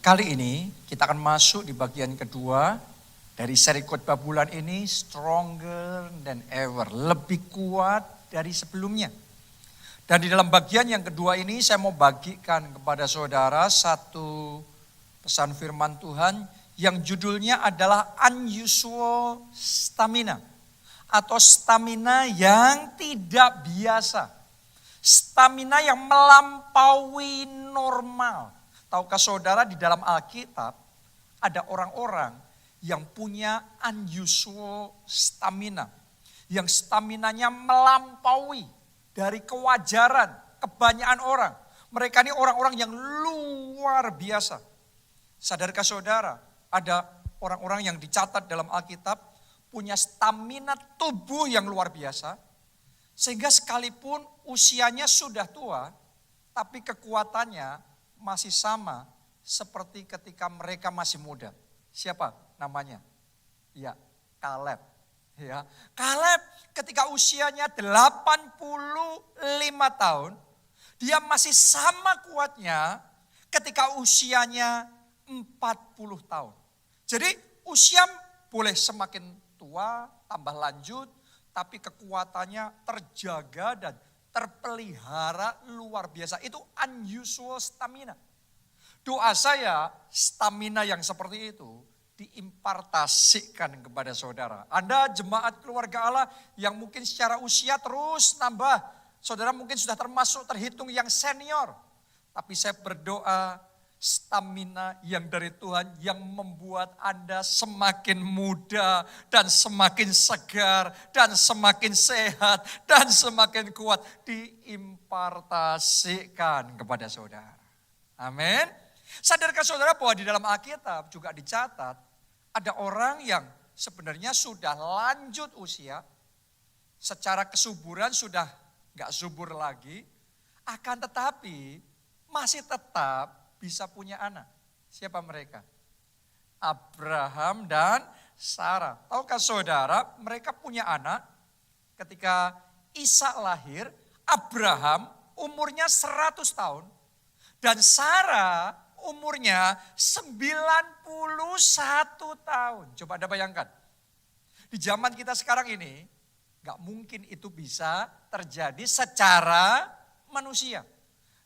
Kali ini kita akan masuk di bagian kedua dari seri khotbah bulan ini, Stronger than ever, lebih kuat dari sebelumnya. Dan di dalam bagian yang kedua ini saya mau bagikan kepada saudara satu pesan firman Tuhan yang judulnya adalah unusual stamina atau stamina yang tidak biasa. Stamina yang melampaui normal. Tahukah saudara di dalam Alkitab ada orang-orang yang punya unusual stamina. Yang staminanya melampaui dari kewajaran kebanyakan orang. Mereka ini orang-orang yang luar biasa. Sadarkah saudara ada orang-orang yang dicatat dalam Alkitab punya stamina tubuh yang luar biasa. Sehingga sekalipun usianya sudah tua tapi kekuatannya masih sama seperti ketika mereka masih muda. Siapa namanya? Ya, Kaleb. Ya, Kaleb ketika usianya 85 tahun, dia masih sama kuatnya ketika usianya 40 tahun. Jadi usia boleh semakin tua, tambah lanjut, tapi kekuatannya terjaga dan terpelihara luar biasa. Itu unusual stamina. Doa saya stamina yang seperti itu diimpartasikan kepada saudara. Anda jemaat keluarga Allah yang mungkin secara usia terus nambah. Saudara mungkin sudah termasuk terhitung yang senior. Tapi saya berdoa stamina yang dari Tuhan yang membuat Anda semakin muda dan semakin segar dan semakin sehat dan semakin kuat diimpartasikan kepada saudara. Amin. Sadarkah saudara bahwa di dalam Alkitab juga dicatat ada orang yang sebenarnya sudah lanjut usia, secara kesuburan sudah gak subur lagi, akan tetapi masih tetap bisa punya anak. Siapa mereka? Abraham dan Sarah. Tahukah saudara mereka punya anak ketika Ishak lahir, Abraham umurnya 100 tahun dan Sarah umurnya 91 tahun. Coba Anda bayangkan. Di zaman kita sekarang ini gak mungkin itu bisa terjadi secara manusia.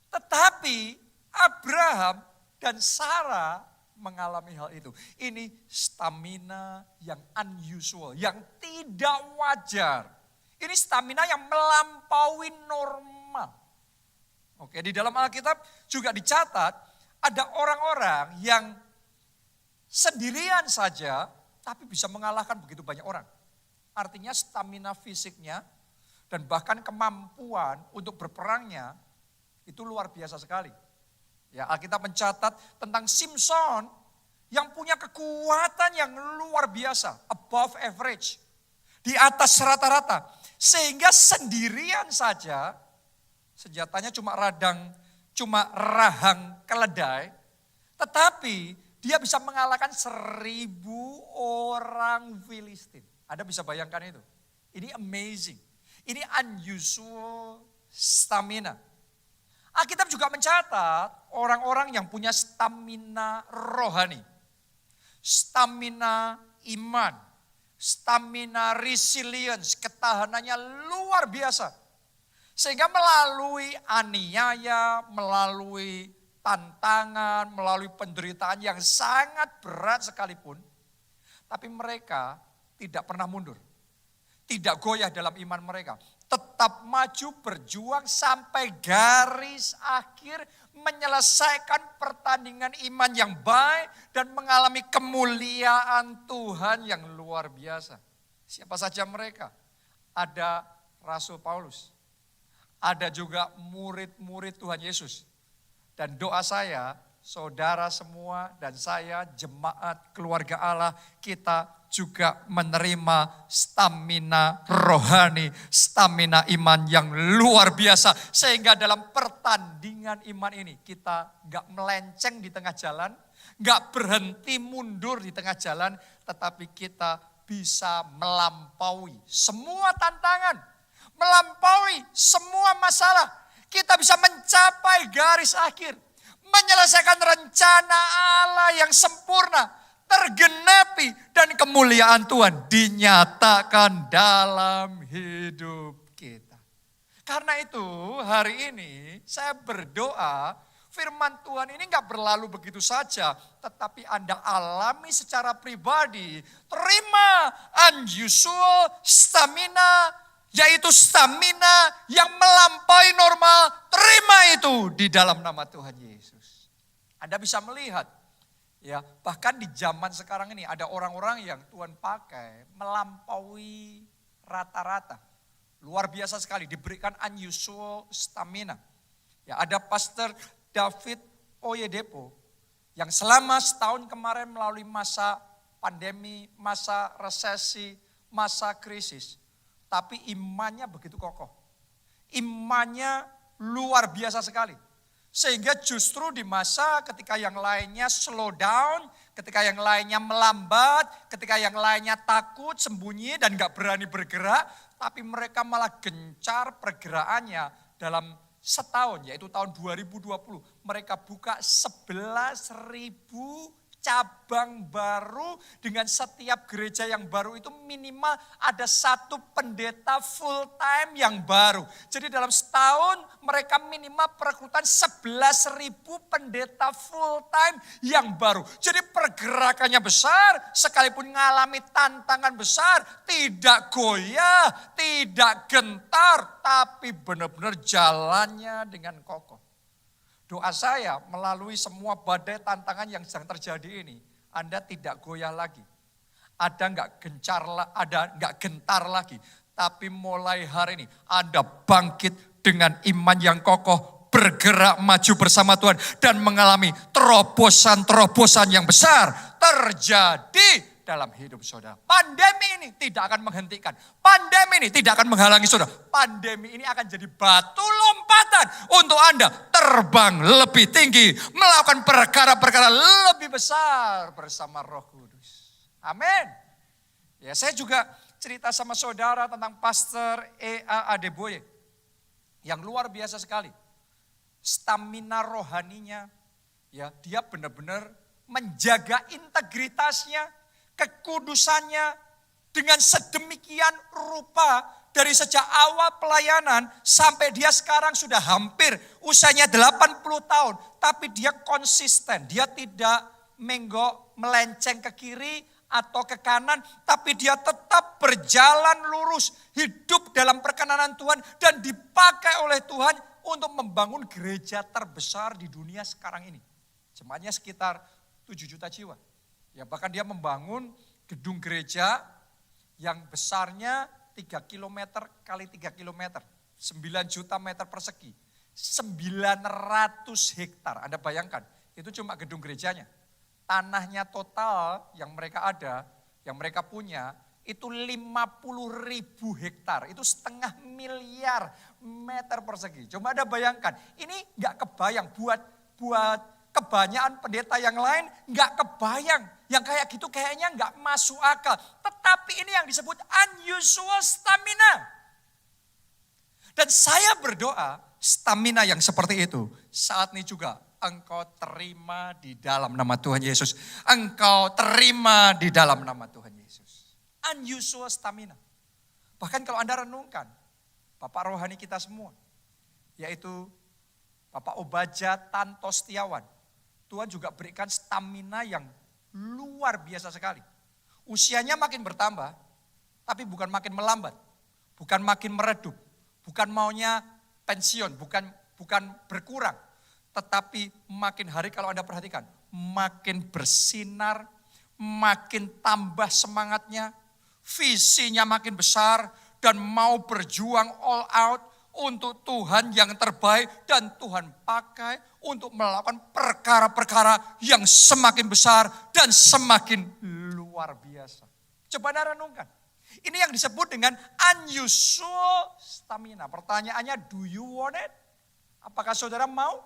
Tetapi Abraham dan Sarah mengalami hal itu. Ini stamina yang unusual, yang tidak wajar. Ini stamina yang melampaui normal. Oke, di dalam Alkitab juga dicatat ada orang-orang yang sendirian saja tapi bisa mengalahkan begitu banyak orang. Artinya stamina fisiknya dan bahkan kemampuan untuk berperangnya itu luar biasa sekali. Ya, Alkitab mencatat tentang Simson yang punya kekuatan yang luar biasa, above average, di atas rata-rata. Sehingga sendirian saja, senjatanya cuma rahang keledai, tetapi dia bisa mengalahkan 1.000 orang Filistin. Anda bisa bayangkan itu. Ini amazing, ini unusual stamina. Alkitab juga mencatat orang-orang yang punya stamina rohani, stamina iman, stamina resilience, ketahanannya luar biasa. Sehingga melalui aniaya, melalui tantangan, melalui penderitaan yang sangat berat sekalipun, tapi mereka tidak pernah mundur, tidak goyah dalam iman mereka. Tetap maju berjuang sampai garis akhir menyelesaikan pertandingan iman yang baik dan mengalami kemuliaan Tuhan yang luar biasa. Siapa saja mereka? Ada Rasul Paulus, ada juga murid-murid Tuhan Yesus. Dan doa saya, saudara semua dan saya jemaat keluarga Allah, kita juga menerima stamina rohani, stamina iman yang luar biasa. Sehingga dalam pertandingan iman ini kita gak melenceng di tengah jalan, gak berhenti mundur di tengah jalan, tetapi kita bisa melampaui semua tantangan, melampaui semua masalah. Kita bisa mencapai garis akhir, menyelesaikan rencana Allah yang sempurna, tergenapi, dan kemuliaan Tuhan dinyatakan dalam hidup kita. Karena itu hari ini saya berdoa firman Tuhan ini gak berlalu begitu saja, tetapi Anda alami secara pribadi. Terima unusual stamina, yaitu stamina yang melampaui normal. Terima itu di dalam nama Tuhan Yesus. Anda bisa melihat, ya bahkan di zaman sekarang ini ada orang-orang yang Tuhan pakai melampaui rata-rata. Luar biasa sekali, diberikan unusual stamina. Ya, ada Pastor David Oyedepo yang selama setahun kemarin melalui masa pandemi, masa resesi, masa krisis. Tapi imannya begitu kokoh. Imannya luar biasa sekali. Sehingga justru di masa ketika yang lainnya slow down, ketika yang lainnya melambat, ketika yang lainnya takut, sembunyi dan gak berani bergerak. Tapi mereka malah gencar pergerakannya dalam setahun, yaitu tahun 2020. Mereka buka 11.000 cabang baru, dengan setiap gereja yang baru itu minimal ada satu pendeta full time yang baru. Jadi dalam setahun mereka minimal perekrutan 11.000 pendeta full time yang baru. Jadi pergerakannya besar, sekalipun mengalami tantangan besar, tidak goyah, tidak gentar, tapi benar-benar jalannya dengan kokoh. Doa saya melalui semua badai tantangan yang sedang terjadi ini, Anda tidak goyah lagi. Ada nggak gentar lagi. Tapi mulai hari ini Anda bangkit dengan iman yang kokoh, bergerak maju bersama Tuhan dan mengalami terobosan-terobosan yang besar terjadi dalam hidup saudara. Pandemi ini tidak akan menghentikan. Pandemi ini tidak akan menghalangi saudara. Pandemi ini akan jadi batu lompatan untuk Anda terbang lebih tinggi, melakukan perkara-perkara lebih besar bersama Roh Kudus. Amin. Ya, saya juga cerita sama saudara tentang Pastor E.A. Adeboye yang luar biasa sekali. Stamina rohaninya, ya, dia benar-benar menjaga integritasnya, kekudusannya dengan sedemikian rupa dari sejak awal pelayanan sampai dia sekarang sudah hampir usianya 80 tahun. Tapi dia konsisten, dia tidak melenceng ke kiri atau ke kanan. Tapi dia tetap berjalan lurus, hidup dalam perkenanan Tuhan dan dipakai oleh Tuhan untuk membangun gereja terbesar di dunia sekarang ini. Jemaatnya sekitar 7 juta jiwa. Ya, bahkan dia membangun gedung gereja yang besarnya 3 km kali 3 km. 9 juta meter persegi. 900 hektar. Anda bayangkan, itu cuma gedung gerejanya. Tanahnya total yang mereka ada, yang mereka punya, itu 50.000 hektar. Itu 500 miliar meter persegi. Coba Anda bayangkan, ini gak kebayang buat kebanyakan pendeta yang lain gak kebayang. Yang kayak gitu kayaknya gak masuk akal. Tetapi ini yang disebut unusual stamina. Dan saya berdoa stamina yang seperti itu saat ini juga engkau terima di dalam nama Tuhan Yesus. Engkau terima di dalam nama Tuhan Yesus. Unusual stamina. Bahkan kalau Anda renungkan, Bapak rohani kita semua, yaitu Bapak Obaja Tanto Setiawan, Tuhan juga berikan stamina yang luar biasa sekali. Usianya makin bertambah, tapi bukan makin melambat, bukan makin meredup, bukan maunya pensiun, bukan berkurang. Tetapi makin hari kalau Anda perhatikan, makin bersinar, makin tambah semangatnya, visinya makin besar, dan mau berjuang all out untuk Tuhan yang terbaik. Dan Tuhan pakai untuk melakukan perkara-perkara yang semakin besar dan semakin luar biasa. Coba Anda renungkan. Ini yang disebut dengan unusual stamina. Pertanyaannya, do you want it? Apakah saudara mau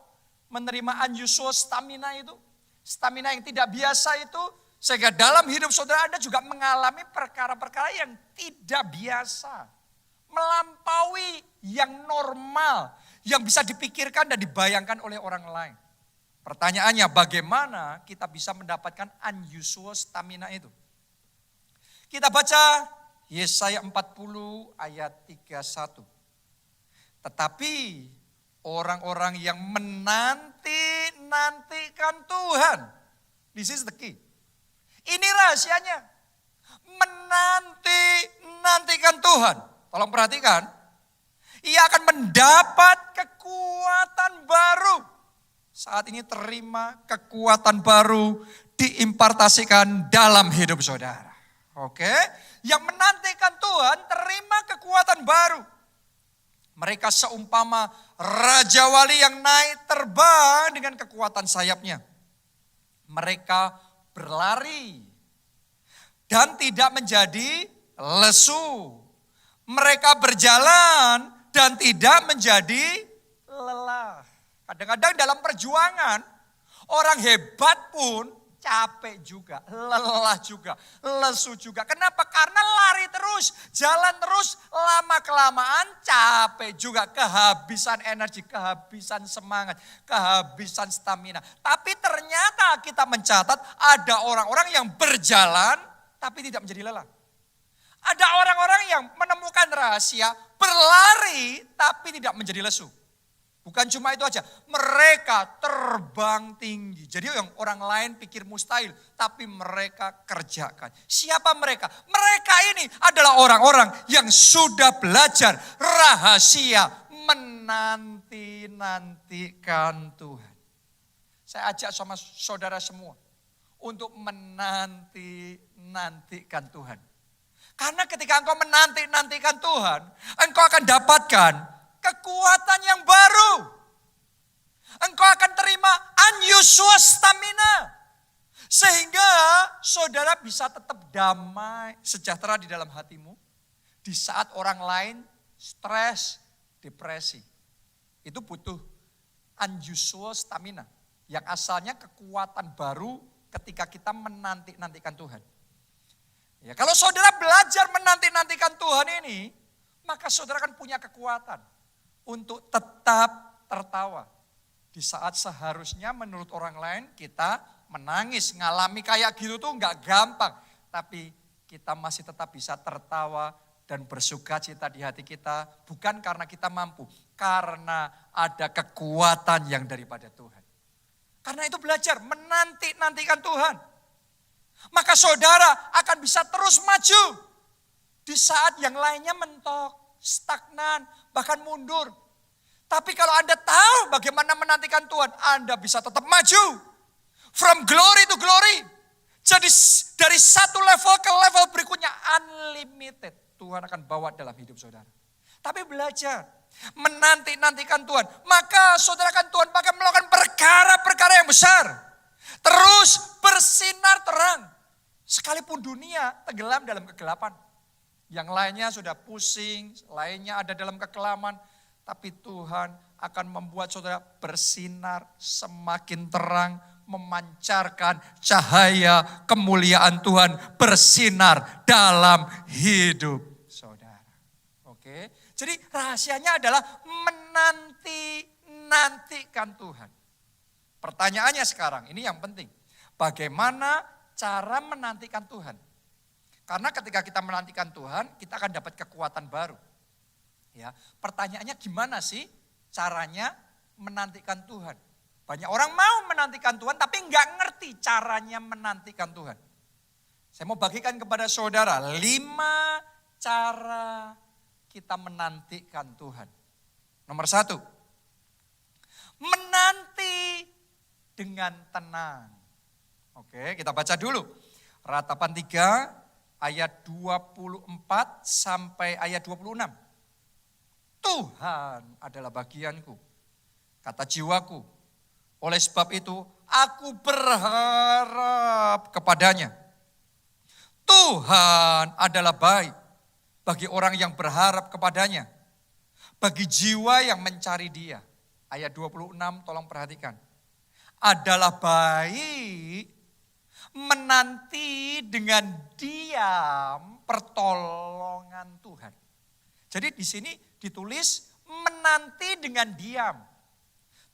menerima unusual stamina itu? Stamina yang tidak biasa itu, sehingga dalam hidup saudara Anda juga mengalami perkara-perkara yang tidak biasa. Melampaui yang normal, yang bisa dipikirkan dan dibayangkan oleh orang lain. Pertanyaannya, bagaimana kita bisa mendapatkan unusual stamina itu? Kita baca Yesaya 40 ayat 31. Tetapi orang-orang yang menanti-nantikan Tuhan. This is the key. Ini rahasianya. Menanti-nantikan Tuhan. Tolong perhatikan. Ia akan mendapat kekuatan baru. Saat ini terima kekuatan baru diimpartasikan dalam hidup saudara. Oke, yang menantikan Tuhan terima kekuatan baru. Mereka seumpama Raja Wali yang naik terbang dengan kekuatan sayapnya. Mereka berlari dan tidak menjadi lesu. Mereka berjalan dan tidak menjadi lelah. Kadang-kadang dalam perjuangan, orang hebat pun capek juga, lelah juga, lesu juga. Kenapa? Karena lari terus, jalan terus, lama-kelamaan capek juga. Kehabisan energi, kehabisan semangat, kehabisan stamina. Tapi ternyata kita mencatat ada orang-orang yang berjalan tapi tidak menjadi lelah. Ada orang-orang yang menemukan rahasia, berlari tapi tidak menjadi lesu. Bukan cuma itu aja, mereka terbang tinggi. Jadi yang orang lain pikir mustahil, tapi mereka kerjakan. Siapa mereka? Mereka ini adalah orang-orang yang sudah belajar rahasia menanti-nantikan Tuhan. Saya ajak sama saudara semua untuk menanti-nantikan Tuhan. Karena ketika engkau menanti-nantikan Tuhan, engkau akan dapatkan kekuatan yang baru. Engkau akan terima unusual stamina. Sehingga saudara bisa tetap damai, sejahtera di dalam hatimu. Di saat orang lain stres, depresi. Itu butuh unusual stamina. Yang asalnya kekuatan baru ketika kita menanti-nantikan Tuhan. Ya, kalau saudara belajar menanti-nantikan Tuhan ini, maka saudara akan punya kekuatan untuk tetap tertawa. Di saat seharusnya menurut orang lain kita menangis, ngalami kayak gitu tuh nggak gampang. Tapi kita masih tetap bisa tertawa dan bersuka cita di hati kita. Bukan karena kita mampu, karena ada kekuatan yang daripada Tuhan. Karena itu belajar menanti-nantikan Tuhan. Maka saudara akan bisa terus maju. Di saat yang lainnya mentok, stagnan, bahkan mundur. Tapi kalau Anda tahu bagaimana menantikan Tuhan, Anda bisa tetap maju. From glory to glory. Jadi dari satu level ke level berikutnya unlimited. Tuhan akan bawa dalam hidup saudara. Tapi belajar menanti-nantikan Tuhan. Maka saudara akan Tuhan bahkan melakukan perkara-perkara yang besar. Terus bersinar terang. Sekalipun dunia tenggelam dalam kegelapan. Yang lainnya sudah pusing, lainnya ada dalam kekelaman. Tapi Tuhan akan membuat saudara bersinar semakin terang. Memancarkan cahaya kemuliaan Tuhan bersinar dalam hidup saudara. Oke, jadi rahasianya adalah menanti-nantikan Tuhan. Pertanyaannya sekarang, ini yang penting. Bagaimana cara menantikan Tuhan? Karena ketika kita menantikan Tuhan, kita akan dapat kekuatan baru. Ya, pertanyaannya gimana sih caranya menantikan Tuhan? Banyak orang mau menantikan Tuhan tapi nggak ngerti caranya menantikan Tuhan. Saya mau bagikan kepada saudara 5 cara kita menantikan Tuhan. Nomor 1, menanti dengan tenang. Oke, kita baca dulu. Ratapan 3 ayat 24 sampai ayat 26. Tuhan adalah bagianku, kata jiwaku. Oleh sebab itu, aku berharap kepadanya. Tuhan adalah baik bagi orang yang berharap kepadanya. Bagi jiwa yang mencari Dia. Ayat 26 tolong perhatikan. Adalah baik menanti dengan diam pertolongan Tuhan. Jadi di sini ditulis menanti dengan diam.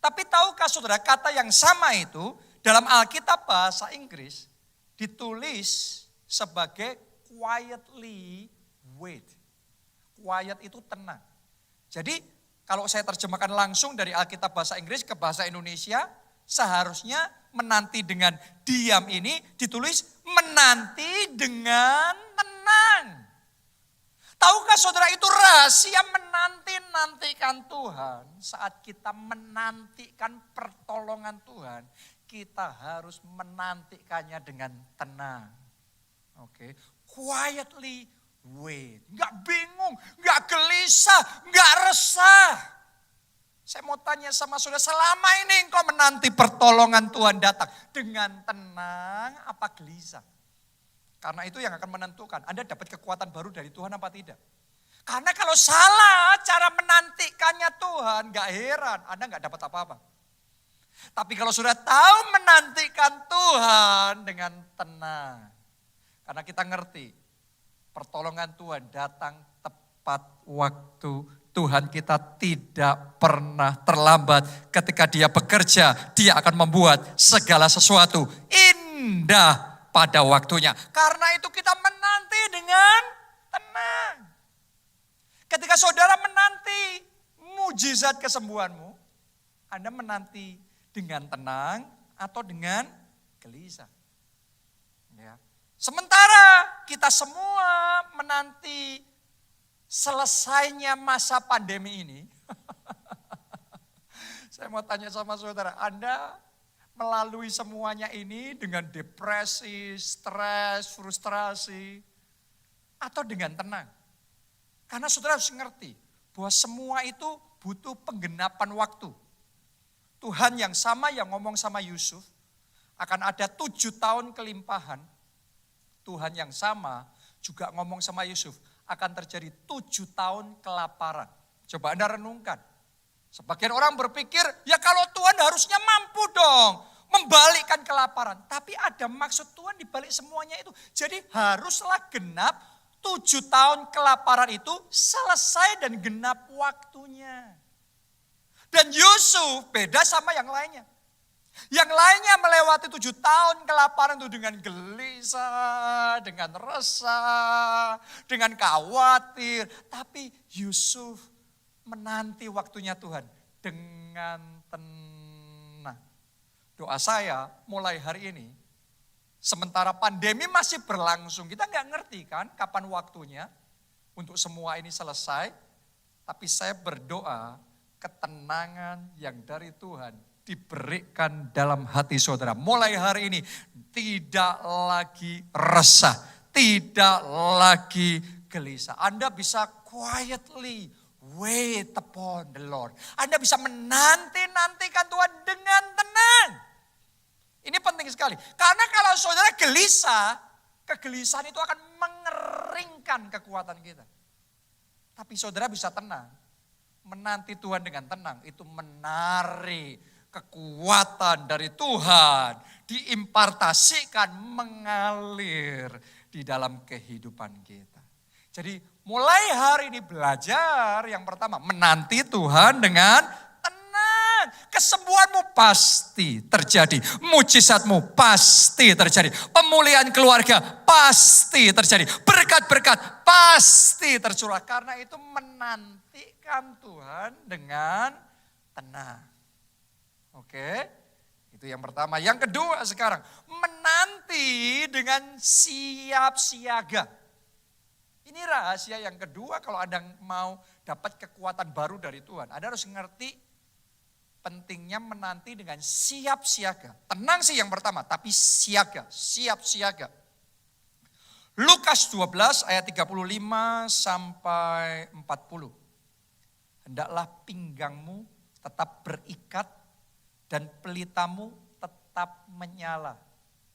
Tapi tahukah saudara, kata yang sama itu dalam Alkitab bahasa Inggris ditulis sebagai quietly wait. Quiet itu tenang. Jadi kalau saya terjemahkan langsung dari Alkitab bahasa Inggris ke bahasa Indonesia, seharusnya menanti dengan diam ini ditulis menanti dengan tenang. Tahukah saudara, itu rahasia menantikan Tuhan. Saat kita menantikan pertolongan Tuhan, kita harus menantikannya dengan tenang. Oke, quietly wait. Enggak bingung, enggak gelisah, enggak resah. Saya mau tanya sama saudara, selama ini engkau menanti pertolongan Tuhan datang dengan tenang apa gelisah? Karena itu yang akan menentukan Anda dapat kekuatan baru dari Tuhan apa tidak. Karena kalau salah cara menantikannya Tuhan, gak heran Anda gak dapat apa-apa. Tapi kalau sudah tahu menantikan Tuhan dengan tenang. Karena kita ngerti pertolongan Tuhan datang tepat waktu. Tuhan kita tidak pernah terlambat. Ketika dia bekerja, dia akan membuat segala sesuatu indah pada waktunya. Karena itu kita menanti dengan tenang. Ketika saudara menanti mujizat kesembuhanmu, Anda menanti dengan tenang atau dengan gelisah. Ya. Sementara kita semua menanti selesainya masa pandemi ini. Saya mau tanya sama saudara, Anda melalui semuanya ini dengan depresi, stres, frustrasi, atau dengan tenang? Karena saudara harus ngerti bahwa semua itu butuh penggenapan waktu. Tuhan yang sama yang ngomong sama Yusuf, akan ada 7 tahun kelimpahan. Tuhan yang sama juga ngomong sama Yusuf, akan terjadi 7 tahun kelaparan. Coba Anda renungkan. Sebagian orang berpikir, ya kalau Tuhan harusnya mampu dong membalikkan kelaparan. Tapi ada maksud Tuhan di balik semuanya itu. Jadi haruslah genap 7 tahun kelaparan itu selesai dan genap waktunya. Dan Yusuf beda sama yang lainnya. Yang lainnya melewati 7 tahun kelaparan itu dengan gelisah, dengan resah, dengan khawatir. Tapi Yusuf menanti waktunya Tuhan dengan tenang. Doa saya mulai hari ini, sementara pandemi masih berlangsung, kita nggak ngerti kan kapan waktunya untuk semua ini selesai. Tapi saya berdoa ketenangan yang dari Tuhan diberikan dalam hati saudara. Mulai hari ini tidak lagi resah, tidak lagi gelisah. Anda bisa quietly wait upon the Lord. Anda bisa menanti-nantikan Tuhan dengan tenang. Ini penting sekali. Karena kalau saudara gelisah, kegelisahan itu akan mengeringkan kekuatan kita. Tapi saudara bisa tenang. Menanti Tuhan dengan tenang itu menarik kekuatan dari Tuhan. Diimpartasikan, mengalir di dalam kehidupan kita. Jadi mulai hari ini belajar yang pertama, menanti Tuhan dengan tenang. Kesembuhanmu pasti terjadi, mujizatmu pasti terjadi, pemulihan keluarga pasti terjadi, berkat-berkat pasti tercurah. Karena itu menantikan Tuhan dengan tenang. Oke, itu yang pertama. Yang kedua sekarang, menanti dengan siap siaga. Ini rahasia yang kedua kalau Anda mau dapat kekuatan baru dari Tuhan. Anda harus ngerti pentingnya menanti dengan siap siaga. Tenang sih yang pertama, tapi siaga, siap siaga. Lukas 12 ayat 35 sampai 40. Hendaklah pinggangmu tetap berikat dan pelitamu tetap menyala.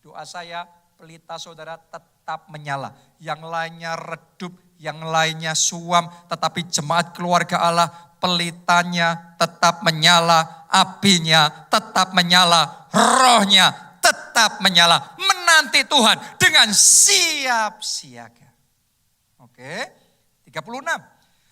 Doa saya, pelita saudara tetap menyala. Yang lainnya redup, yang lainnya suam. Tetapi jemaat keluarga Allah, pelitanya tetap menyala. Apinya tetap menyala. Rohnya tetap menyala. Menanti Tuhan dengan siap siaga. Oke, 36.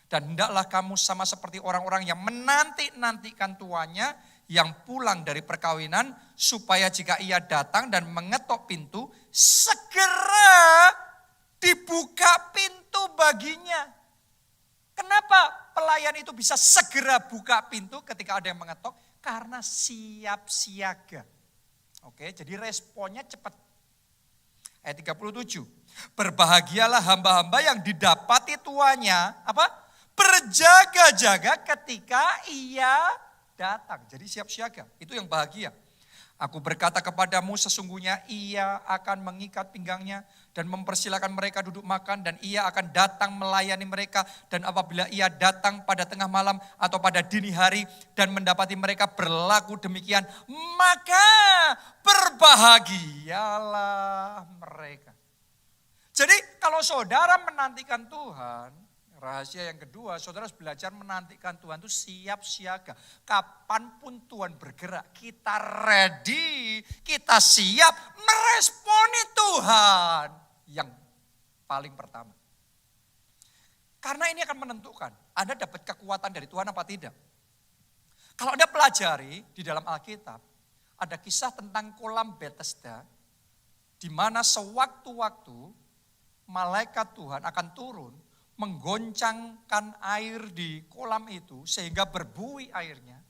Dan hendaklah kamu sama seperti orang-orang yang menanti-nantikan tuannya, yang pulang dari perkawinan, supaya jika ia datang dan mengetok pintu, segera dibuka pintu baginya. Kenapa pelayan itu bisa segera buka pintu ketika ada yang mengetok? Karena siap siaga. Oke, jadi responnya cepat. Ayat 37. Berbahagialah hamba-hamba yang didapati tuannya berjaga-jaga ketika ia datang. Jadi siap siaga, itu yang bahagia. Aku berkata kepadamu, sesungguhnya ia akan mengikat pinggangnya dan mempersilakan mereka duduk makan, dan ia akan datang melayani mereka. Dan apabila ia datang pada tengah malam atau pada dini hari dan mendapati mereka berlaku demikian, maka berbahagialah mereka. Jadi kalau saudara menantikan Tuhan, rahasia yang kedua, saudara harus belajar menantikan Tuhan itu siap siaga. Kapanpun Tuhan bergerak, kita ready, kita siap meresponi Tuhan yang paling pertama. Karena ini akan menentukan Anda dapat kekuatan dari Tuhan apa tidak. Kalau Anda pelajari di dalam Alkitab, ada kisah tentang kolam Bethesda, di mana sewaktu-waktu malaikat Tuhan akan turun, menggoncangkan air di kolam itu sehingga berbuih airnya.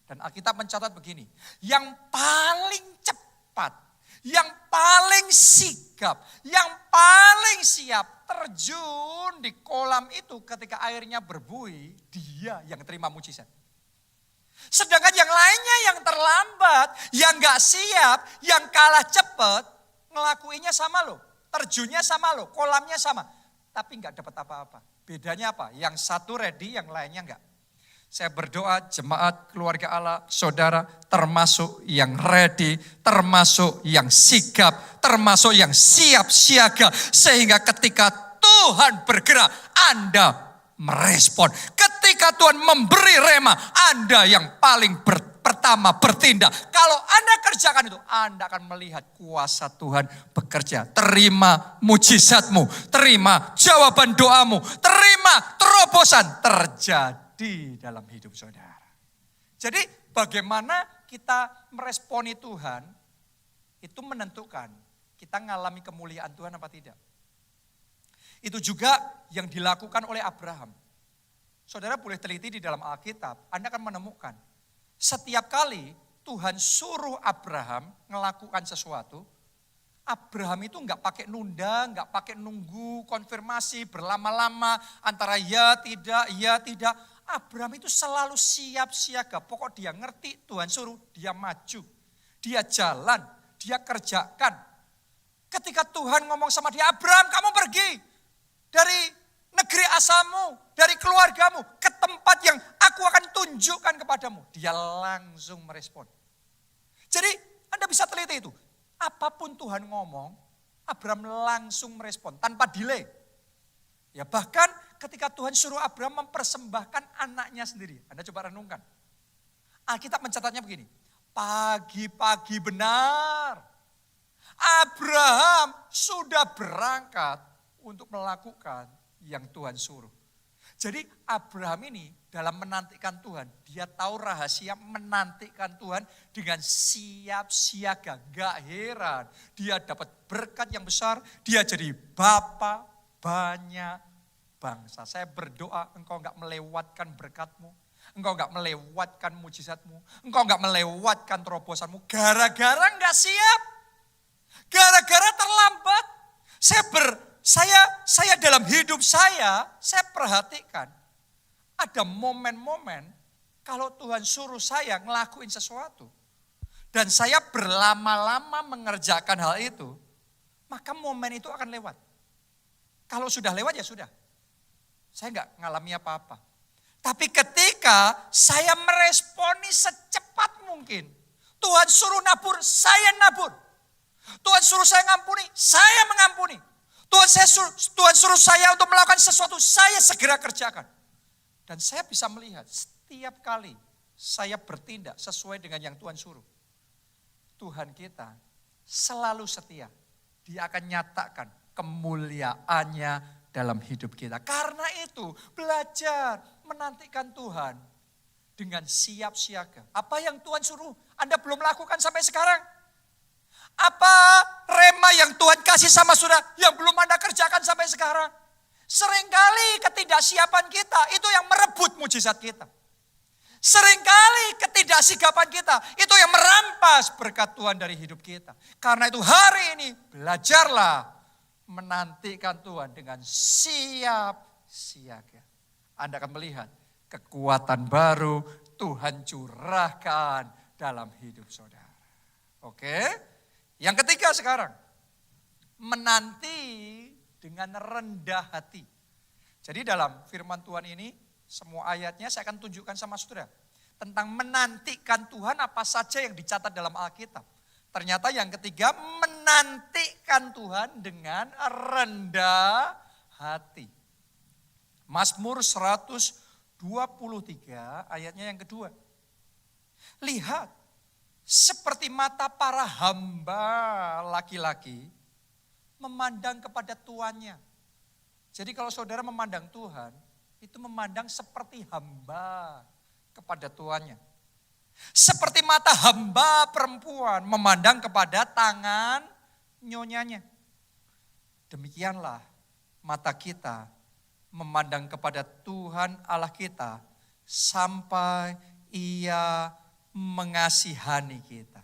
Dan Alkitab mencatat begini, yang paling cepat, yang paling sigap, yang paling siap terjun di kolam itu ketika airnya berbuih, dia yang terima mujizat. Sedangkan yang lainnya yang terlambat, yang gak siap, yang kalah cepat, ngelakuinnya sama loh, terjunnya sama loh, kolamnya sama. Tapi enggak dapat apa-apa. Bedanya apa? Yang satu ready, yang lainnya enggak. Saya berdoa jemaat keluarga Allah, saudara termasuk yang ready, termasuk yang sigap, termasuk yang siap siaga. Sehingga ketika Tuhan bergerak, Anda merespon. Ketika Tuhan memberi rema, Anda yang paling pertama bertindak. Kalau Anda kerjakan itu, Anda akan melihat kuasa Tuhan bekerja. Terima mujizatmu, terima jawaban doamu, terima terobosan terjadi dalam hidup saudara. Jadi bagaimana kita meresponi Tuhan, itu menentukan kita mengalami kemuliaan Tuhan apa tidak. Itu juga yang dilakukan oleh Abraham. Saudara boleh teliti di dalam Alkitab, Anda akan menemukan setiap kali Tuhan suruh Abraham melakukan sesuatu, Abraham itu enggak pakai nunda, enggak pakai nunggu konfirmasi berlama-lama antara ya tidak. Abraham itu selalu siap siaga. Pokok dia ngerti Tuhan suruh, dia maju, dia jalan, dia kerjakan. Ketika Tuhan ngomong sama dia, Abraham kamu pergi dari negeri asalmu, dari keluargamu, ke tempat yang aku akan tunjukkan kepadamu. Dia langsung merespon. Jadi Anda bisa teliti itu. Apapun Tuhan ngomong, Abraham langsung merespon tanpa delay. Ya bahkan ketika Tuhan suruh Abraham mempersembahkan anaknya sendiri. Anda coba renungkan. Alkitab mencatatnya begini. Pagi-pagi benar, Abraham sudah berangkat untuk melakukan yang Tuhan suruh. Jadi Abraham ini dalam menantikan Tuhan, dia tahu rahasia menantikan Tuhan dengan siap siaga. Gak heran, dia dapat berkat yang besar, dia jadi bapa banyak bangsa. Saya berdoa engkau gak melewatkan berkatmu, engkau gak melewatkan mujizatmu, engkau gak melewatkan terobosanmu gara-gara gak siap, gara-gara terlambat. Saya dalam hidup saya perhatikan ada momen-momen kalau Tuhan suruh saya ngelakuin sesuatu dan saya berlama-lama mengerjakan hal itu, maka momen itu akan lewat. Kalau sudah lewat ya sudah, saya nggak ngalami apa-apa. Tapi ketika saya meresponi secepat mungkin, Tuhan suruh nabur, saya nabur. Tuhan suruh saya ngampuni, saya mengampuni. Tuhan suruh saya untuk melakukan sesuatu, saya segera kerjakan. Dan saya bisa melihat setiap kali saya bertindak sesuai dengan yang Tuhan suruh. Tuhan kita selalu setia. Dia akan nyatakan kemuliaannya dalam hidup kita. Karena itu belajar menantikan Tuhan. dengan siap siaga. Apa yang Tuhan suruh Anda belum lakukan sampai sekarang? Apa rema yang Tuhan kasih sama saudara yang belum Anda kerjakan sampai sekarang? Seringkali ketidaksiapan kita itu yang merebut mujizat kita. Seringkali ketidaksigapan kita itu yang merampas berkat Tuhan dari hidup kita. Karena itu hari ini belajarlah menantikan Tuhan dengan siap siaga. Anda akan melihat kekuatan baru Tuhan curahkan dalam hidup saudara. Oke? Yang ketiga sekarang, menanti dengan rendah hati. Jadi dalam firman Tuhan ini, semua ayatnya saya akan tunjukkan sama saudara. Tentang menantikan Tuhan apa saja yang dicatat dalam Alkitab. Ternyata yang ketiga, menantikan Tuhan dengan rendah hati. Mazmur 123 ayatnya yang kedua. Lihat, seperti mata para hamba laki-laki memandang kepada tuannya. Jadi kalau saudara memandang Tuhan, itu memandang seperti hamba kepada tuannya. Seperti mata hamba perempuan memandang kepada tangan nyonyanya. Demikianlah mata kita memandang kepada Tuhan Allah kita sampai Ia mengasihani kita.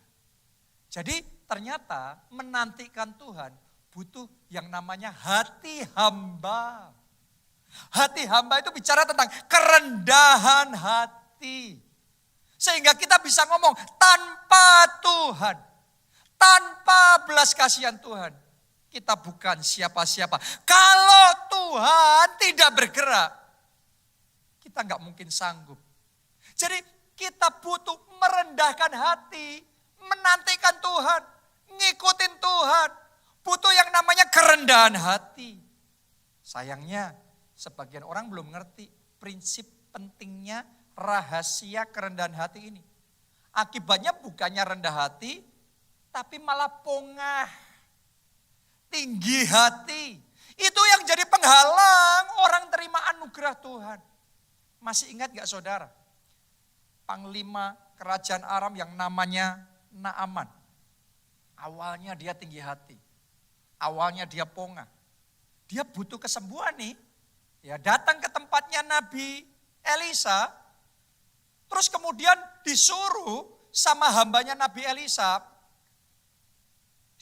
Jadi ternyata menantikan Tuhan butuh yang namanya hati hamba. Hati hamba itu bicara tentang kerendahan hati. Sehingga kita bisa ngomong tanpa Tuhan, tanpa belas kasihan Tuhan, kita bukan siapa-siapa. Kalau Tuhan tidak bergerak, kita nggak mungkin sanggup. Jadi kita butuh merendahkan hati, menantikan Tuhan, ngikutin Tuhan. Butuh yang namanya kerendahan hati. Sayangnya sebagian orang belum ngerti prinsip pentingnya rahasia kerendahan hati ini. Akibatnya bukannya rendah hati, tapi malah pongah, tinggi hati. Itu yang jadi penghalang orang terima anugerah Tuhan. Masih ingat gak saudara? Panglima kerajaan Aram yang namanya Naaman. Awalnya dia tinggi hati. Awalnya dia pongah. Dia butuh kesembuhan nih. Ya, datang ke tempatnya Nabi Elisa. Terus kemudian disuruh sama hambanya Nabi Elisa.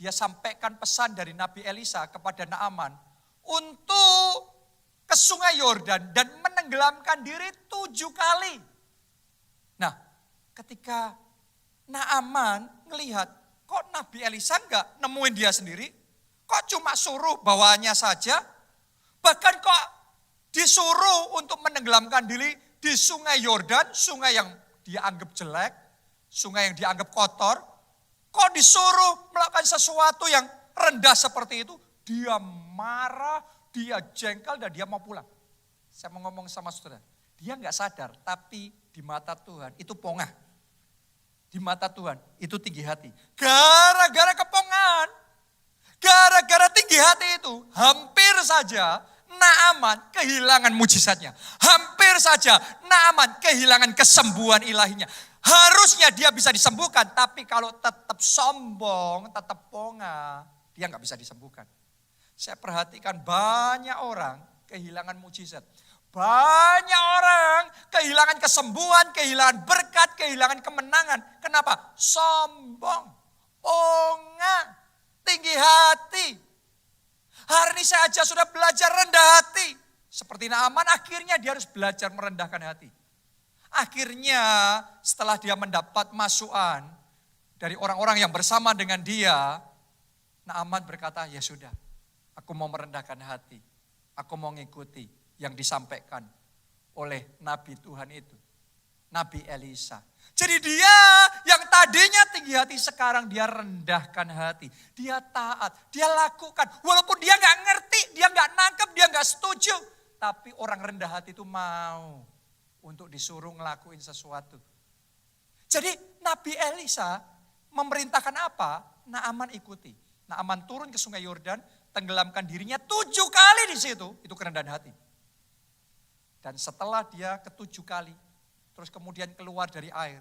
Dia sampaikan pesan dari Nabi Elisa kepada Naaman. Untuk ke sungai Yordan dan menenggelamkan diri 7 kali. Nah, ketika Naaman ngelihat, kok Nabi Elisa enggak nemuin dia sendiri? Kok cuma suruh bawaannya saja? Bahkan kok disuruh untuk menenggelamkan diri di sungai Yordan, sungai yang dia anggap jelek, sungai yang dianggap kotor. Kok disuruh melakukan sesuatu yang rendah seperti itu? Dia marah, dia jengkel dan dia mau pulang. Saya mau ngomong sama saudara, dia enggak sadar tapi di mata Tuhan itu pongah. Di mata Tuhan itu tinggi hati. Gara-gara kepongahan, gara-gara tinggi hati itu hampir saja Naaman kehilangan mujizatnya. Hampir saja Naaman kehilangan kesembuhan ilahinya. Harusnya dia bisa disembuhkan, tapi kalau tetap sombong, tetap pongah, dia nggak bisa disembuhkan. Saya perhatikan banyak orang kehilangan mujizat. Banyak orang kehilangan kesembuhan, kehilangan berkat, kehilangan kemenangan. Kenapa? Sombong, pongah, tinggi hati. Hari ini saya aja sudah belajar rendah hati. Seperti Naaman, akhirnya dia harus belajar merendahkan hati. Akhirnya setelah dia mendapat masukan dari orang-orang yang bersama dengan dia, Naaman berkata, ya sudah, aku mau merendahkan hati. Aku mau ngikuti yang disampaikan oleh Nabi Tuhan itu. Nabi Elisa. Jadi dia yang tadinya tinggi hati sekarang dia rendahkan hati. Dia taat, dia lakukan. Walaupun dia gak ngerti, dia gak nangkep, dia gak setuju. Tapi orang rendah hati itu mau untuk disuruh ngelakuin sesuatu. Jadi Nabi Elisa memerintahkan apa? Naaman ikuti. Naaman turun ke sungai Yordan, tenggelamkan dirinya 7 kali di situ. Itu kerendahan hati. Dan setelah dia ke-7 kali, terus kemudian keluar dari air.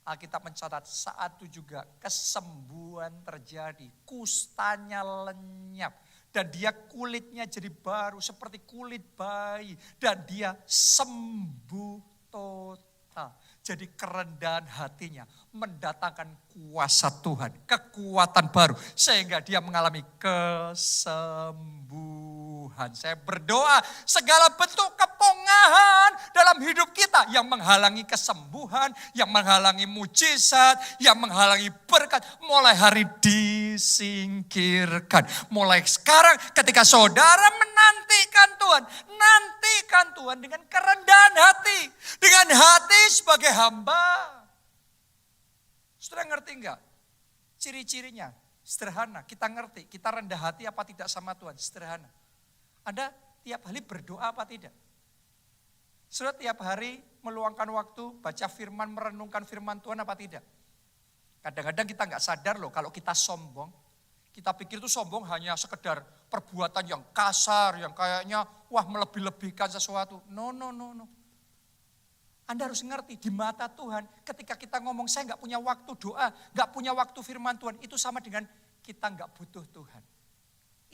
Alkitab mencatat saat itu juga kesembuhan terjadi, kustanya lenyap. Dan dia kulitnya jadi baru seperti kulit bayi. Dan dia sembuh total. Jadi kerendahan hatinya mendatangkan kuasa Tuhan, kekuatan baru. Sehingga dia mengalami kesembuhan. Saya berdoa segala bentuk kepongahan dalam hidup kita yang menghalangi kesembuhan, yang menghalangi mujizat, yang menghalangi berkat. Mulai hari disingkirkan. Mulai sekarang ketika saudara menantikan Tuhan, nantikan Tuhan dengan kerendahan hati. Dengan hati sebagai hamba. Saudara ngerti enggak? Ciri-cirinya sederhana. Kita ngerti, kita rendah hati apa tidak sama Tuhan, sederhana. Anda tiap hari berdoa apa tidak? Saudara tiap hari meluangkan waktu, baca firman, merenungkan firman Tuhan apa tidak? Kadang-kadang kita enggak sadar loh kalau kita sombong. Kita pikir itu sombong hanya sekedar perbuatan yang kasar, yang kayaknya wah melebih-lebihkan sesuatu. No. Anda harus ngerti di mata Tuhan ketika kita ngomong saya nggak punya waktu doa, nggak punya waktu firman Tuhan. Itu sama dengan kita nggak butuh Tuhan.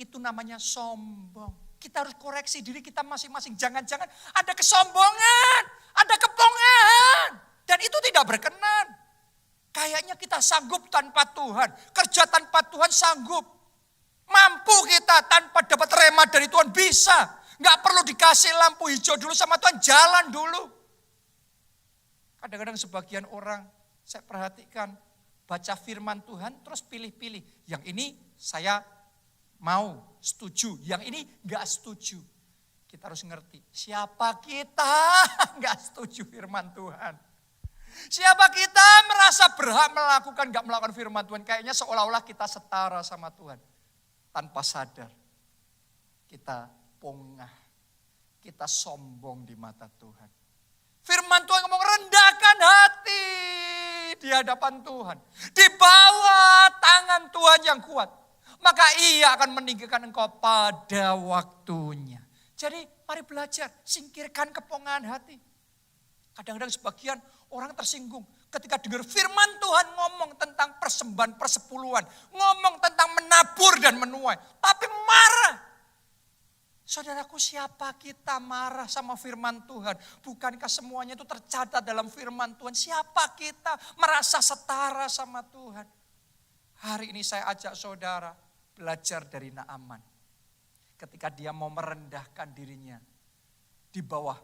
Itu namanya sombong. Kita harus koreksi diri kita masing-masing. Jangan-jangan ada kesombongan, ada kepongahan. Dan itu tidak berkenan. Kayaknya kita sanggup tanpa Tuhan. Kerja tanpa Tuhan sanggup. Mampu kita tanpa dapat rema dari Tuhan bisa. Nggak perlu dikasih lampu hijau dulu sama Tuhan, jalan dulu. Kadang-kadang sebagian orang saya perhatikan baca firman Tuhan terus pilih-pilih. Yang ini saya mau, setuju. Yang ini enggak setuju. Kita harus ngerti siapa kita enggak setuju firman Tuhan. Siapa kita merasa berhak melakukan enggak melakukan firman Tuhan. Kayaknya seolah-olah kita setara sama Tuhan. Tanpa sadar kita pongah, kita sombong di mata Tuhan. Firman Tuhan ngomong rendahkan hati di hadapan Tuhan. Di bawah tangan Tuhan yang kuat. Maka ia akan meninggikan engkau pada waktunya. Jadi mari belajar, singkirkan kepongahan hati. Kadang-kadang sebagian orang tersinggung ketika dengar firman Tuhan ngomong tentang persembahan persepuluhan. Ngomong tentang menabur dan menuai. Tapi marah. Saudaraku, siapa kita marah sama firman Tuhan? Bukankah semuanya itu tercatat dalam firman Tuhan? Siapa kita merasa setara sama Tuhan? Hari ini saya ajak saudara belajar dari Naaman. Ketika dia mau merendahkan dirinya di bawah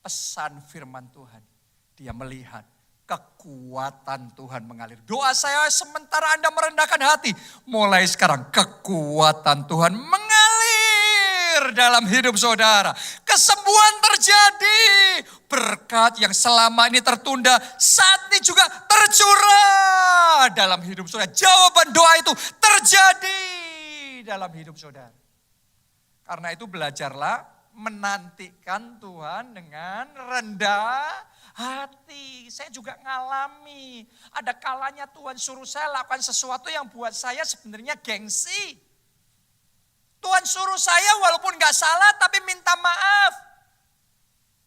pesan firman Tuhan. Dia melihat kekuatan Tuhan mengalir. Doa saya sementara Anda merendahkan hati. Mulai sekarang kekuatan Tuhan mengalir dalam hidup saudara. Kesembuhan terjadi. Berkat yang selama ini tertunda saat ini juga tercurah dalam hidup saudara. Jawaban doa itu terjadi dalam hidup saudara. Karena itu belajarlah menantikan Tuhan dengan rendah hati. Saya juga ngalami. Ada kalanya Tuhan suruh saya lakukan sesuatu yang buat saya sebenarnya gengsi. Tuhan suruh saya walaupun gak salah tapi minta maaf.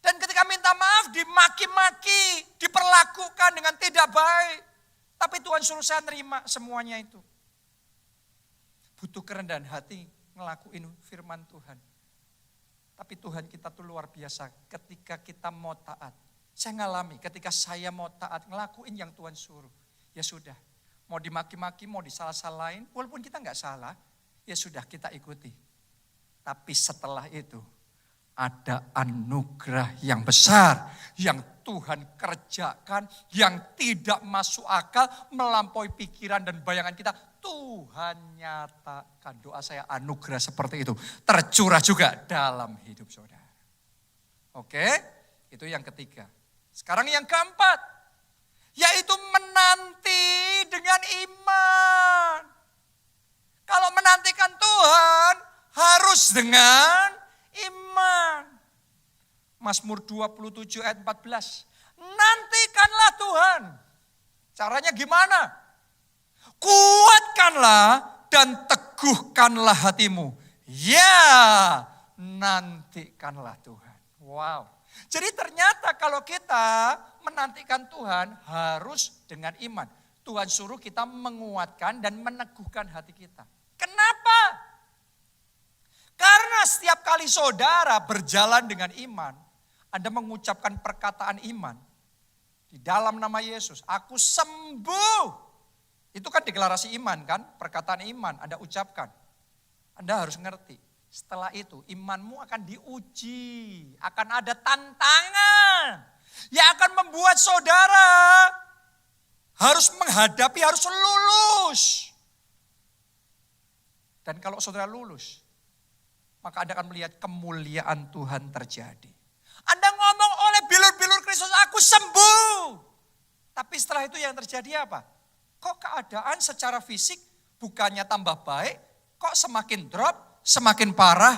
Dan ketika minta maaf dimaki-maki, diperlakukan dengan tidak baik. Tapi Tuhan suruh saya nerima semuanya itu. Butuh kerendahan hati ngelakuin firman Tuhan. Tapi Tuhan kita tuh luar biasa ketika kita mau taat. Saya ngalami ketika saya mau taat ngelakuin yang Tuhan suruh. Ya sudah, mau dimaki-maki, mau disalah-salahin, walaupun kita gak salah. Ya sudah kita ikuti. Tapi setelah itu ada anugerah yang besar yang Tuhan kerjakan yang tidak masuk akal melampaui pikiran dan bayangan kita. Tuhan nyatakan. Doa saya anugerah seperti itu tercurah juga dalam hidup saudara. Oke, itu yang ketiga. Sekarang yang keempat, yaitu menanti dengan iman. Kalau menantikan Tuhan harus dengan iman. Mazmur 27 ayat 14. Nantikanlah Tuhan. Caranya gimana? Kuatkanlah dan teguhkanlah hatimu. Ya, nantikanlah Tuhan. Wow. Jadi ternyata kalau kita menantikan Tuhan harus dengan iman. Tuhan suruh kita menguatkan dan meneguhkan hati kita. Kenapa? Karena setiap kali saudara berjalan dengan iman, Anda mengucapkan perkataan iman di dalam nama Yesus, aku sembuh. Itu kan deklarasi iman kan, perkataan iman Anda ucapkan. Anda harus ngerti, setelah itu imanmu akan diuji, akan ada tantangan yang akan membuat saudara harus menghadapi, harus lulus. Dan kalau saudara lulus, maka Anda akan melihat kemuliaan Tuhan terjadi. Anda ngomong oleh bilur-bilur Kristus, aku sembuh. Tapi setelah itu yang terjadi apa? Kok keadaan secara fisik bukannya tambah baik, kok semakin drop, semakin parah.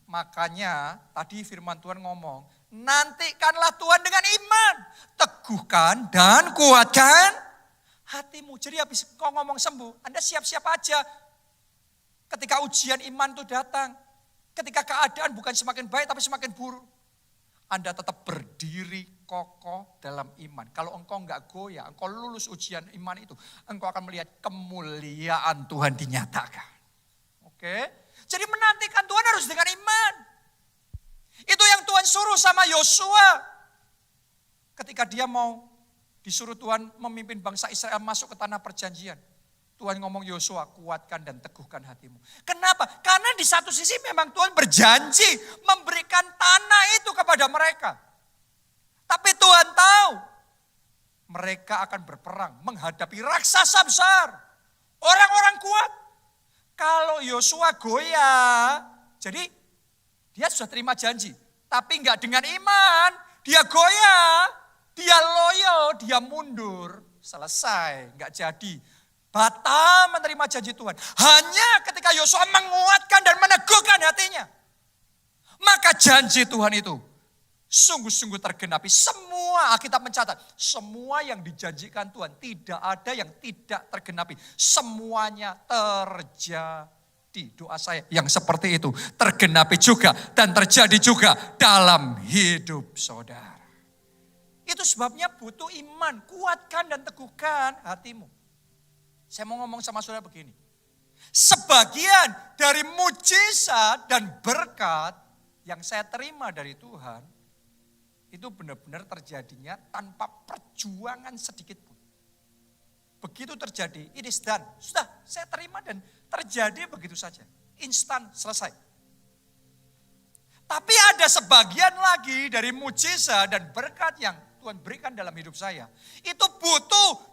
Makanya tadi firman Tuhan ngomong, nantikanlah Tuhan dengan iman. Teguhkan dan kuatkan hatimu. Jadi habis kau ngomong sembuh, Anda siap-siap aja. Ketika ujian iman itu datang, ketika keadaan bukan semakin baik tapi semakin buruk, Anda tetap berdiri kokoh dalam iman. Kalau engkau enggak goyah, engkau lulus ujian iman itu, engkau akan melihat kemuliaan Tuhan dinyatakan. Oke? Jadi menantikan Tuhan harus dengan iman. Itu yang Tuhan suruh sama Yosua. Ketika dia mau disuruh Tuhan memimpin bangsa Israel masuk ke tanah perjanjian. Tuhan ngomong, Yosua, kuatkan dan teguhkan hatimu. Kenapa? Karena di satu sisi memang Tuhan berjanji memberikan tanah itu kepada mereka. Tapi Tuhan tahu mereka akan berperang menghadapi raksasa besar. Orang-orang kuat. Kalau Yosua goyah, jadi dia sudah terima janji. Tapi enggak dengan iman, dia goyah, dia loyo, dia mundur. Selesai, enggak jadi. Batal menerima janji Tuhan. Hanya ketika Yosua menguatkan dan meneguhkan hatinya. Maka janji Tuhan itu sungguh-sungguh tergenapi. Semua Alkitab mencatat. Semua yang dijanjikan Tuhan tidak ada yang tidak tergenapi. Semuanya terjadi. Doa saya yang seperti itu tergenapi juga dan terjadi juga dalam hidup saudara. Itu sebabnya butuh iman. Kuatkan dan teguhkan hatimu. Saya mau ngomong sama saudara begini. Sebagian dari mujizat dan berkat yang saya terima dari Tuhan, itu benar-benar terjadinya tanpa perjuangan sedikit pun. Begitu terjadi, it is done. Sudah, saya terima dan terjadi begitu saja. Instan, selesai. Tapi ada sebagian lagi dari mujizat dan berkat yang Tuhan berikan dalam hidup saya. Itu butuh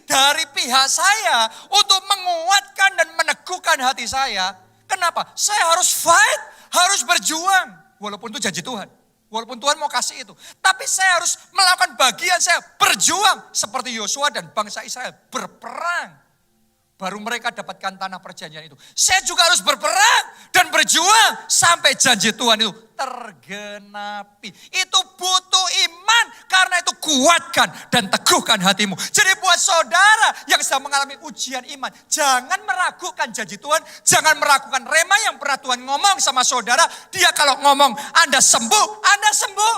dari pihak saya untuk menguatkan dan meneguhkan hati saya. Kenapa? Saya harus fight, harus berjuang. Walaupun itu janji Tuhan. Walaupun Tuhan mau kasih itu. Tapi saya harus melakukan bagian saya, berjuang. Seperti Yosua dan bangsa Israel berperang. Baru mereka dapatkan tanah perjanjian itu. Saya juga harus berperang dan berjuang sampai janji Tuhan itu tergenapi. Itu butuh iman, karena itu kuatkan dan teguhkan hatimu. Jadi buat saudara yang sedang mengalami ujian iman, jangan meragukan janji Tuhan, jangan meragukan rema yang pernah Tuhan ngomong sama saudara. Dia kalau ngomong Anda sembuh, Anda sembuh.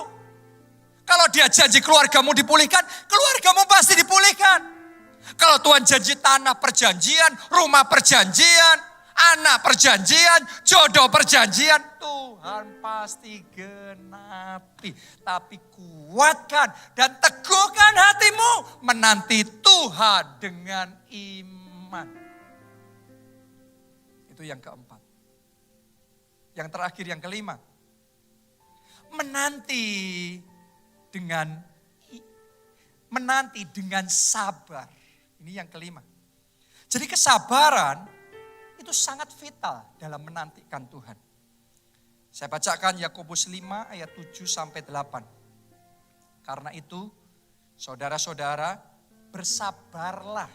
Kalau dia janji keluargamu dipulihkan, keluargamu pasti dipulihkan. Kalau Tuhan janji tanah perjanjian, rumah perjanjian, anak perjanjian, jodoh perjanjian, Tuhan pasti genapi. Tapi kuatkan dan teguhkan hatimu menanti Tuhan dengan iman. Itu yang keempat. Yang terakhir, yang kelima. Menanti dengan sabar. Ini yang kelima. Jadi kesabaran itu sangat vital dalam menantikan Tuhan. Saya bacakan Yakobus 5 ayat 7 sampai 8. Karena itu, saudara-saudara, bersabarlah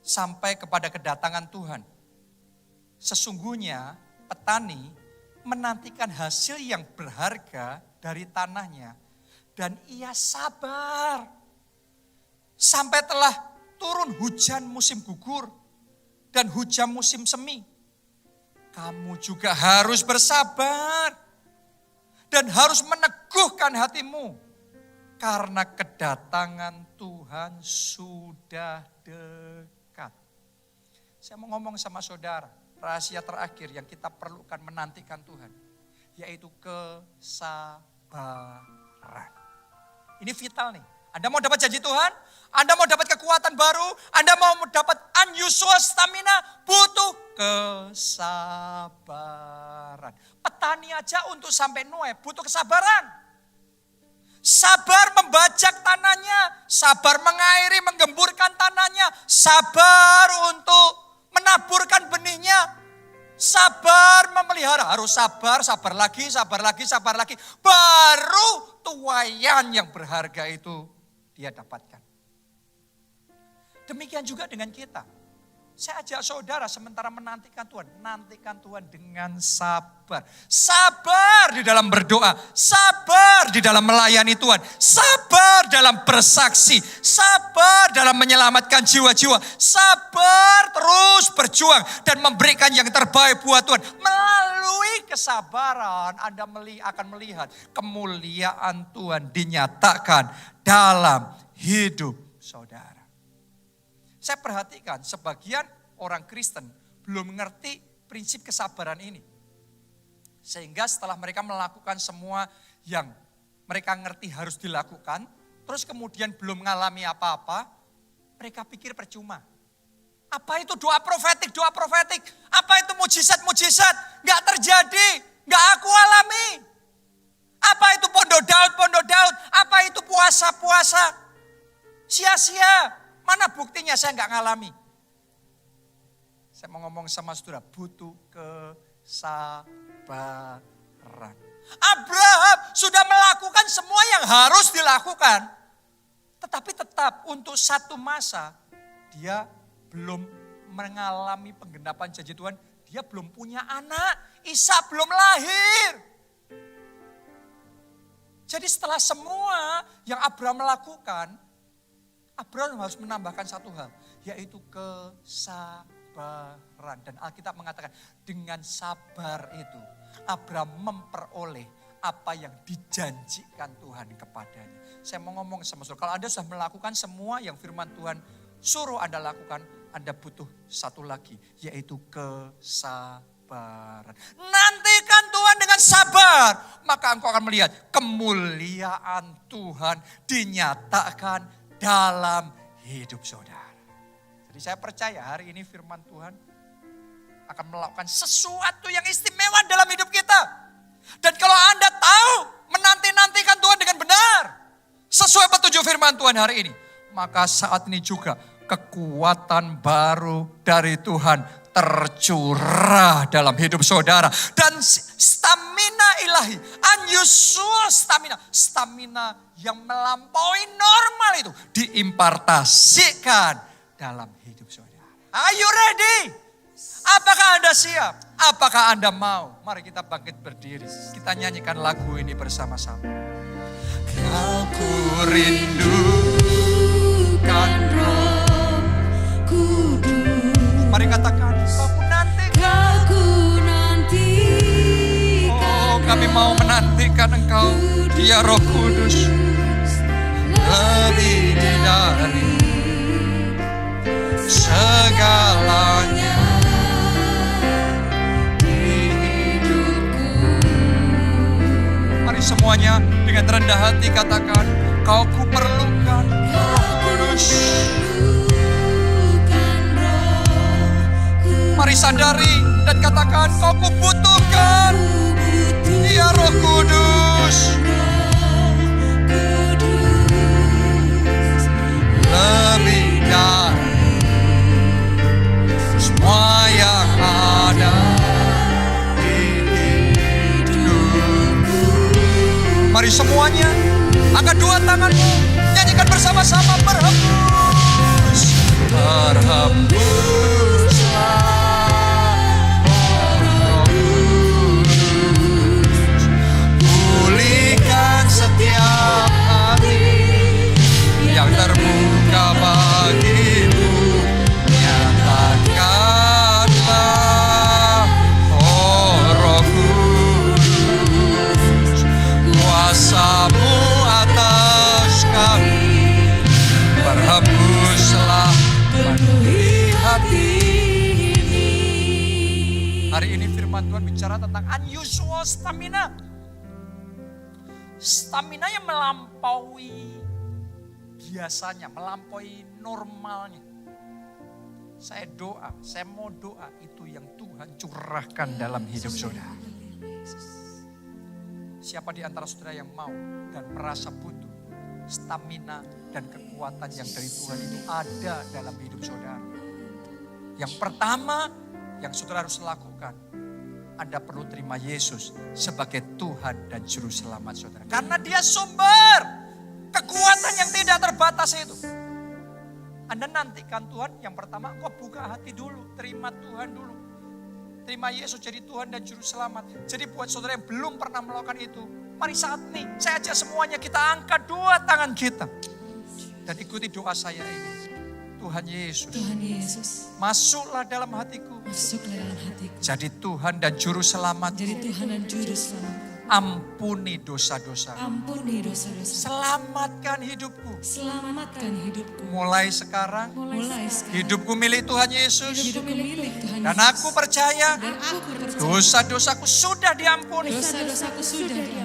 sampai kepada kedatangan Tuhan. Sesungguhnya petani menantikan hasil yang berharga dari tanahnya, dan ia sabar sampai telah turun hujan musim gugur dan hujan musim semi. Kamu juga harus bersabar dan harus teguhkan hatimu, karena kedatangan Tuhan sudah dekat. Saya mau ngomong sama saudara, rahasia terakhir yang kita perlukan menantikan Tuhan, yaitu kesabaran. Ini vital nih. Anda mau dapat janji Tuhan, Anda mau dapat kekuatan baru, Anda mau dapat unusual stamina, butuh kesabaran. Petani aja untuk sampai nuai butuh kesabaran. Sabar membajak tanahnya, sabar mengairi, menggemburkan tanahnya, sabar untuk menaburkan benihnya, sabar memelihara. Harus sabar, sabar lagi, sabar lagi, sabar lagi. Baru tuaian yang berharga itu dia dapatkan. Demikian juga dengan kita. Saya ajak saudara sementara menantikan Tuhan. Nantikan Tuhan dengan sabar. Sabar di dalam berdoa. Sabar di dalam melayani Tuhan. Sabar dalam bersaksi. Sabar dalam menyelamatkan jiwa-jiwa. Sabar terus berjuang dan memberikan yang terbaik buat Tuhan. Melalui kesabaran Anda akan melihat kemuliaan Tuhan dinyatakan dalam hidup saudara. Saya perhatikan sebagian orang Kristen belum mengerti prinsip kesabaran ini. Sehingga setelah mereka melakukan semua yang mereka ngerti harus dilakukan, terus kemudian belum mengalami apa-apa, mereka pikir percuma. Apa itu doa profetik? Apa itu mujizat? Gak terjadi, gak aku alami. Apa itu pondok Daud? Apa itu puasa? Sia-sia. Mana buktinya saya nggak ngalami? Saya mau ngomong sama saudara, butuh kesabaran. Abraham sudah melakukan semua yang harus dilakukan. Tetapi tetap untuk satu masa dia belum mengalami penggenapan janji Tuhan. Dia belum punya anak, Ishak belum lahir. Jadi setelah semua yang Abraham lakukan, Abraham harus menambahkan satu hal, yaitu kesabaran. Dan Alkitab mengatakan dengan sabar itu Abraham memperoleh apa yang dijanjikan Tuhan kepadanya. Saya mau ngomong sama saudara, kalau Anda sudah melakukan semua yang firman Tuhan suruh Anda lakukan, Anda butuh satu lagi, yaitu kesabaran. Nantikan Tuhan dengan sabar, maka engkau akan melihat kemuliaan Tuhan dinyatakan dalam hidup saudara. Jadi saya percaya hari ini firman Tuhan akan melakukan sesuatu yang istimewa dalam hidup kita. Dan kalau Anda tahu menanti-nantikan Tuhan dengan benar, sesuai petunjuk firman Tuhan hari ini, maka saat ini juga kekuatan baru dari Tuhan tercurah dalam hidup saudara. Dan stamina ilahi, unusual stamina yang melampaui normal itu diimpartasikan dalam hidup saudara. Are you ready? Apakah Anda siap? Apakah Anda mau? Mari kita bangkit berdiri. Kita nyanyikan lagu ini bersama-sama. Kau ku rindukan Roh Kudus. Mari katakan, kau ku nantikan. Oh, kami mau menantikan Engkau, ya Roh Kudus. Lebih dari segalanya di hidupku. Mari semuanya dengan rendah hati katakan, kau ku perlukan Roh Kudus. Mari sadari dan katakan, kau ku butuhkan, ya Roh Kudus. Lebih dari semua yang ada di hidupku. Mari semuanya angkat dua tanganmu, nyanyikan bersama-sama, berhembus, berhembuslah. Setiap hati yang terbuka bagimu, nyatakanlah, oh Roh Kudus, kuasa Hari ini firman Tuhan bicara tentang unusual stamina. Stamina yang melampaui biasanya, melampaui normalnya. Saya mau doa itu yang Tuhan curahkan dalam hidup saudara. Siapa di antara saudara yang mau dan merasa butuh stamina dan kekuatan yang dari Tuhan itu ada dalam hidup saudara. Yang pertama yang saudara harus lakukan, Anda perlu terima Yesus sebagai Tuhan dan Juru Selamat saudara. Karena Dia sumber kekuatan yang tidak terbatas itu. Anda nantikan Tuhan, yang pertama kau buka hati dulu, terima Tuhan dulu. Terima Yesus jadi Tuhan dan Juru Selamat. Jadi buat saudara yang belum pernah melakukan itu, mari saat ini, saya ajak semuanya kita angkat dua tangan kita. Dan ikuti doa saya ini. Tuhan Yesus, masuklah dalam hatiku. Jadi Tuhan dan Juru Selamat. Ampuni dosa-dosa. Selamatkan hidupku. Mulai sekarang, hidupku milik Tuhan Yesus. Dan aku percaya dosa-dosaku sudah diampuni.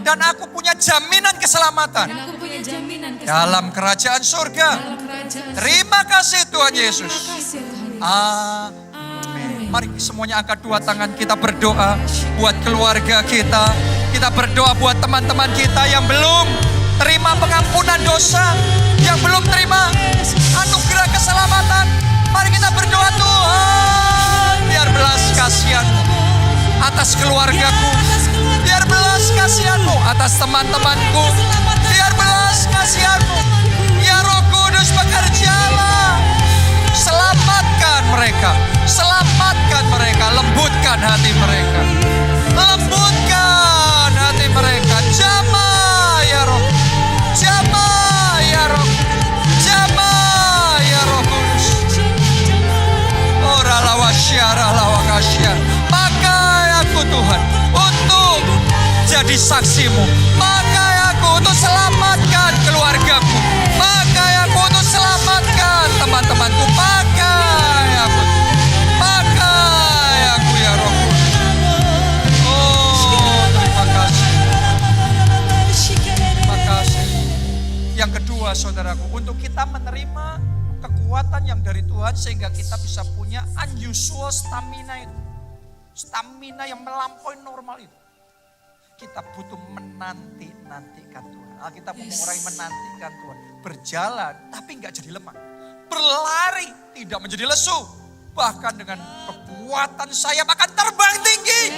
Dan aku punya jaminan keselamatan dalam kerajaan surga. Terima kasih Tuhan Yesus. Amin. Mari semuanya angkat dua tangan, kita berdoa buat keluarga kita. Kita berdoa buat teman-teman kita yang belum terima pengampunan dosa, yang belum terima anugerah keselamatan. Mari kita berdoa, Tuhan, biar belas kasihan-Mu atas keluargaku, biar belas kasihan-Mu atas teman-temanku, biar belas kasihan-Mu. Ya Roh Kudus, bekerjalah, selamatkan mereka, lembutkan hati mereka, lembutkan hati mereka. Jamah ya Roh, jamah ya Roh, jamah ya Roh Kudus. Ora lawasyara lawakasyar. Pakai aku Tuhan untuk jadi saksi-Mu. Pakai aku untuk selamatkan keluargaku. Pakai aku untuk selamatkan teman-temanku. Pakai aku ya Roh Kudus. Oh, terima kasih. Terima kasih. Yang kedua saudaraku, untuk kita menerima kekuatan yang dari Tuhan sehingga kita bisa punya unusual stamina itu. Stamina yang melampaui normal itu. Kita butuh menanti-nantikan Tuhan. Alkitab mengurangi menantikan Tuhan. Berjalan tapi enggak jadi lemah. Berlari tidak menjadi lesu. Bahkan dengan kekuatan sayap akan terbang tinggi.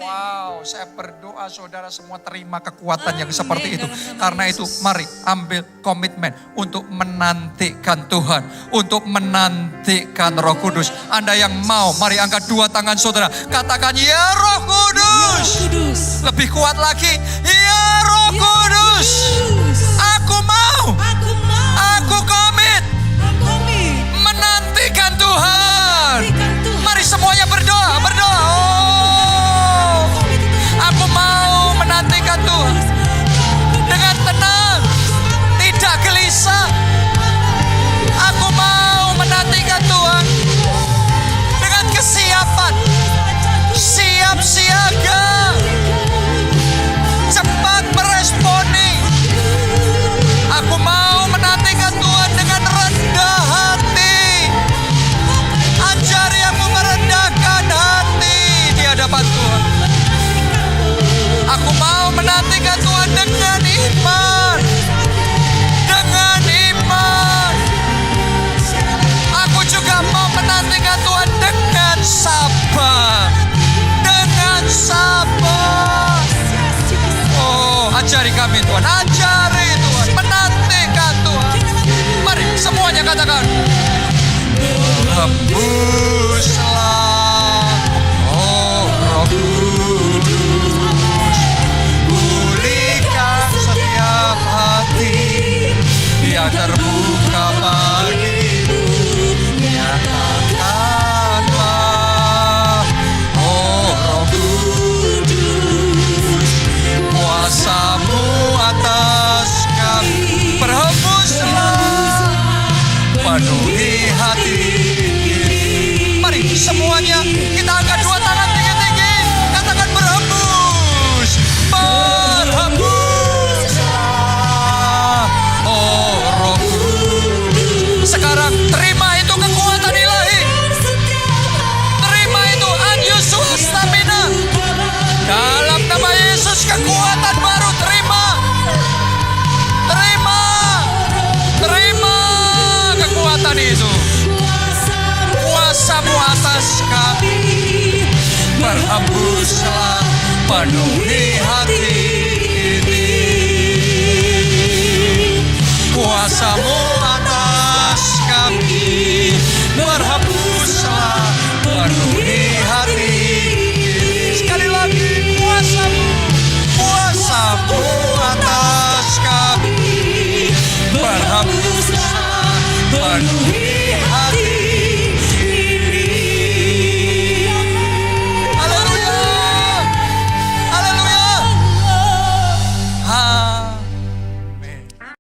Wow, saya berdoa saudara semua terima kekuatan yang seperti itu. Karena itu mari ambil komitmen untuk menantikan Tuhan. Untuk menantikan Roh Kudus. Anda yang mau, mari angkat dua tangan saudara. Katakan, ya Roh Kudus. Lebih kuat lagi, ya Roh Kudus. Aku mau. Aku komit. Menantikan Tuhan. Mari semuanya berdoa. Oh, aku mau menantikan Tuhan dengan tenang, tidak gelisah. Aku mau menantikan Tuhan dengan kesiapan, siap siaga, cepat meresponi. Aku mau menantikan Tuhan dengan rendah hati. Ajari aku merendahkan hati di hadapan Tuhan. Aku mau menantikan Tuhan dengan iman. Dengan iman. Aku juga mau menantikan Tuhan dengan sabar. Dengan sabar. Oh, ajari kami Tuhan. Ajari Tuhan. Menantikan Tuhan. Mari semuanya katakan. Hembuslah, oh Roh Kudus, pulihkan setiap hati yang terbuka bagimu. Nyatakanlah, oh Roh Kudus, kuasa-Mu atas kami. Berhembuslah, penuhi hati penuhi hati ini. Kuasa-Mu